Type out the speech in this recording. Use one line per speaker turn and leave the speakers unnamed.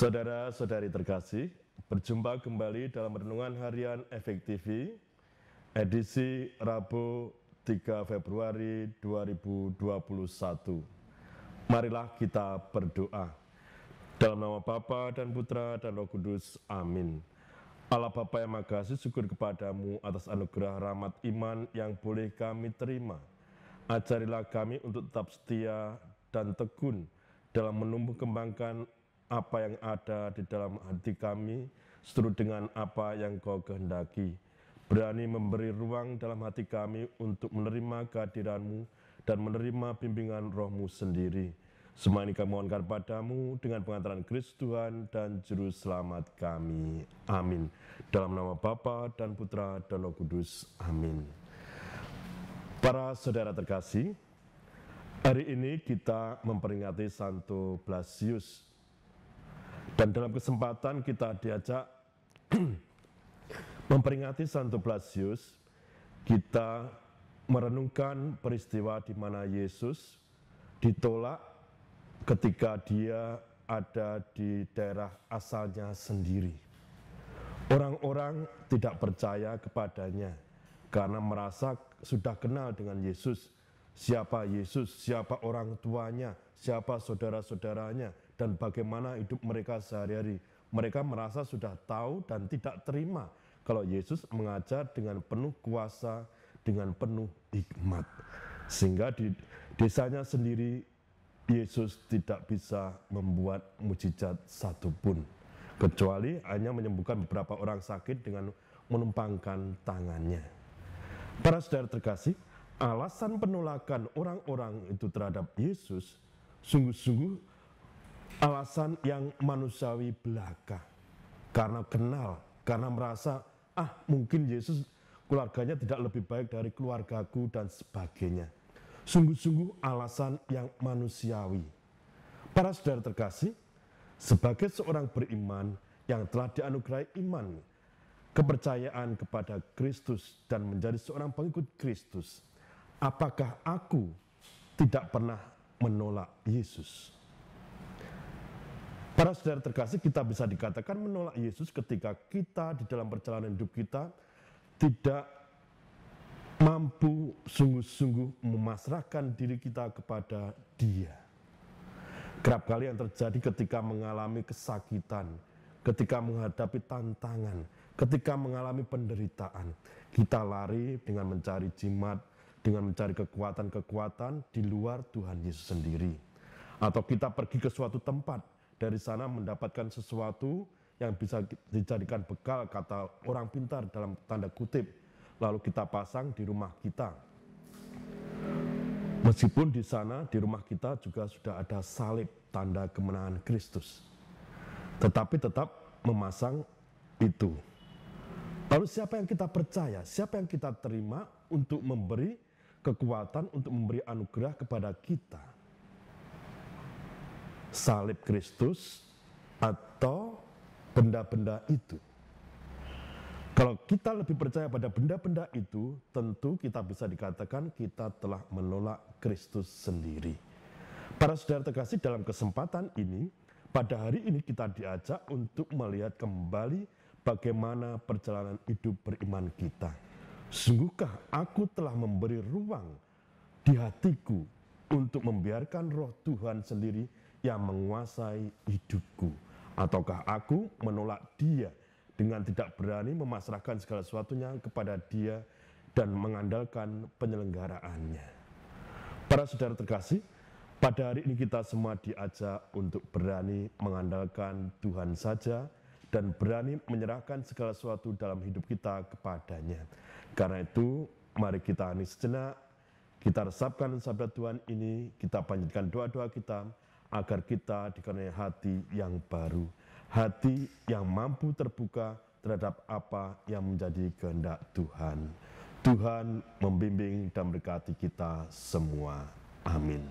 Saudara-saudari terkasih, berjumpa kembali dalam Renungan Harian FEK-TV, edisi Rabu 3 Februari 2021. Marilah kita berdoa. Dalam nama Bapa dan Putra dan Roh Kudus, amin. Allah Bapa yang Maha Kasih, syukur kepadamu atas anugerah rahmat iman yang boleh kami terima. Ajarilah kami untuk tetap setia dan tekun dalam menumbuh kembangkan apa yang ada di dalam hati kami, seturut dengan apa yang Kau kehendaki. Berani memberi ruang dalam hati kami untuk menerima kehadiran-Mu dan menerima bimbingan Roh-Mu sendiri. Semua ini kami mohonkan padamu dengan pengantaran Kristus Tuhan dan Juru Selamat kami. Amin. Dalam nama Bapa dan Putra dan Roh Kudus. Amin. Para saudara terkasih, hari ini kita memperingati Santo Blasius. Dan dalam kesempatan kita diajak memperingati Santo Blasius, kita merenungkan peristiwa di mana Yesus ditolak ketika dia ada di daerah asalnya sendiri. Orang-orang tidak percaya kepadanya karena merasa sudah kenal dengan Yesus. Siapa Yesus, siapa orang tuanya, siapa saudara-saudaranya, dan bagaimana hidup mereka sehari-hari. Mereka merasa sudah tahu dan tidak terima kalau Yesus mengajar dengan penuh kuasa, dengan penuh hikmat. Sehingga di desanya sendiri, Yesus tidak bisa membuat mujizat satupun, kecuali hanya menyembuhkan beberapa orang sakit dengan menumpangkan tangannya. Para saudara terkasih, alasan penolakan orang-orang itu terhadap Yesus sungguh-sungguh alasan yang manusiawi belaka. Karena kenal, karena merasa, mungkin Yesus keluarganya tidak lebih baik dari keluargaku dan sebagainya. Sungguh-sungguh alasan yang manusiawi. Para saudara terkasih, sebagai seorang beriman yang telah dianugerahi iman, kepercayaan kepada Kristus dan menjadi seorang pengikut Kristus, apakah aku tidak pernah menolak Yesus? Para saudara terkasih, kita bisa dikatakan menolak Yesus ketika kita di dalam perjalanan hidup kita tidak mampu sungguh-sungguh memasrahkan diri kita kepada Dia. Kerap kali yang terjadi ketika mengalami kesakitan, ketika menghadapi tantangan, ketika mengalami penderitaan, kita lari dengan mencari jimat, dengan mencari kekuatan-kekuatan di luar Tuhan Yesus sendiri. Atau kita pergi ke suatu tempat, dari sana mendapatkan sesuatu yang bisa dijadikan bekal, kata orang pintar dalam tanda kutip, lalu kita pasang di rumah kita. Meskipun di sana, di rumah kita juga sudah ada salib, tanda kemenangan Kristus. Tetapi tetap memasang itu. Lalu siapa yang kita percaya, siapa yang kita terima untuk memberi kekuatan, untuk memberi anugerah kepada kita? Salib Kristus atau benda-benda itu? Kalau kita lebih percaya pada benda-benda itu, tentu kita bisa dikatakan kita telah menolak Kristus sendiri. Para saudara terkasih, dalam kesempatan ini, pada hari ini kita diajak untuk melihat kembali bagaimana perjalanan hidup beriman kita. Sungguhkah aku telah memberi ruang di hatiku untuk membiarkan Roh Tuhan sendiri yang menguasai hidupku? Ataukah aku menolak Dia dengan tidak berani memasrahkan segala sesuatunya kepada Dia dan mengandalkan penyelenggaraannya? Para saudara terkasih, pada hari ini kita semua diajak untuk berani mengandalkan Tuhan saja dan berani menyerahkan segala sesuatu dalam hidup kita kepadanya. Karena itu, mari kita hening sejenak, kita resapkan sabda Tuhan ini, kita panjatkan doa-doa kita, agar kita dikaruniai hati yang baru, hati yang mampu terbuka terhadap apa yang menjadi kehendak Tuhan. Tuhan membimbing dan memberkati kita semua. Amin.